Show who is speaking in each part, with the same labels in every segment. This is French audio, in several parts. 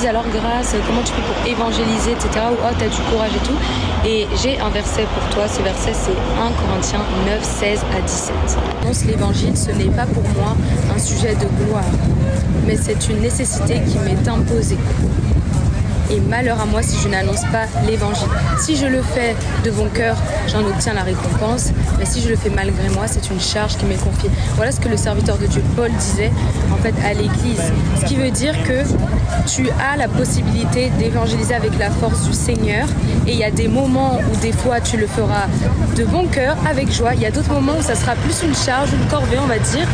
Speaker 1: disent alors grâce, comment tu fais pour évangéliser, etc. Ou oh, t'as du courage et tout. Et j'ai un verset pour toi. Ce verset, c'est 1 Corinthiens 9, 16 à 17. Annonce l'évangile, ce n'est pas pour moi un sujet de gloire, mais c'est une nécessité qui m'est imposée. Et malheur à moi si je n'annonce pas l'évangile. Si je le fais de bon cœur, j'en obtiens la récompense. Mais si je le fais malgré moi, c'est une charge qui m'est confiée. Voilà ce que le serviteur de Dieu Paul disait en fait à l'église. Ce qui veut dire que tu as la possibilité d'évangéliser avec la force du Seigneur. Et il y a des moments où des fois tu le feras de bon cœur, avec joie. Il y a d'autres moments où ça sera plus une charge, une corvée on va dire.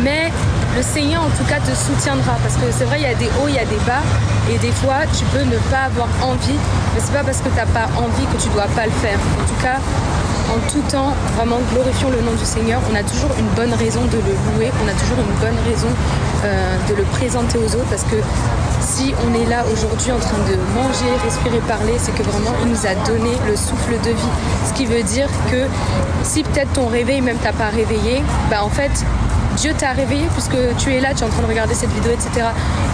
Speaker 1: Mais le Seigneur en tout cas te soutiendra, parce que c'est vrai, il y a des hauts, il y a des bas, et des fois tu peux ne pas avoir envie, mais c'est pas parce que tu n'as pas envie que tu dois pas le faire. En tout cas, en tout temps, vraiment glorifions le nom du Seigneur. On a toujours une bonne raison de le louer, on a toujours une bonne raison de le présenter aux autres, parce que si on est là aujourd'hui en train de manger, respirer, parler, c'est que vraiment il nous a donné le souffle de vie. Ce qui veut dire que si peut-être ton réveil même t'a pas réveillé, bah en fait Dieu t'a réveillé puisque tu es là, tu es en train de regarder cette vidéo, etc.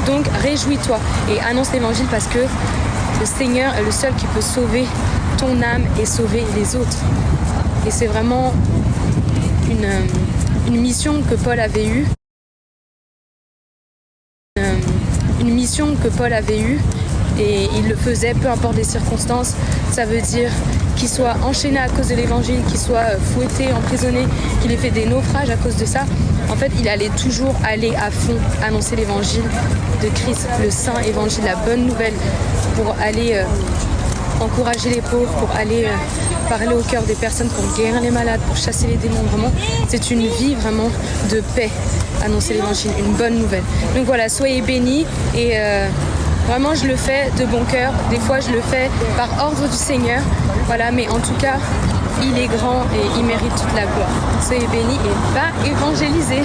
Speaker 1: Donc réjouis-toi et annonce l'évangile, parce que le Seigneur est le seul qui peut sauver ton âme et sauver les autres. Et c'est vraiment une mission que Paul avait eue. Une mission que Paul avait eue, et il le faisait peu importe les circonstances. Ça veut dire qu'il soit enchaîné à cause de l'évangile, qu'il soit fouetté, emprisonné, qu'il ait fait des naufrages à cause de ça. En fait, il allait toujours aller à fond annoncer l'évangile de Christ, le saint évangile, la bonne nouvelle, pour aller encourager les pauvres, pour aller parler au cœur des personnes, pour guérir les malades, pour chasser les démons. Vraiment, c'est une vie vraiment de paix, annoncer l'évangile, une bonne nouvelle. Donc voilà, soyez bénis, et vraiment je le fais de bon cœur. Des fois je le fais par ordre du Seigneur, voilà, mais en tout cas il est grand et il mérite toute la gloire. Soyez bénis et va évangéliser.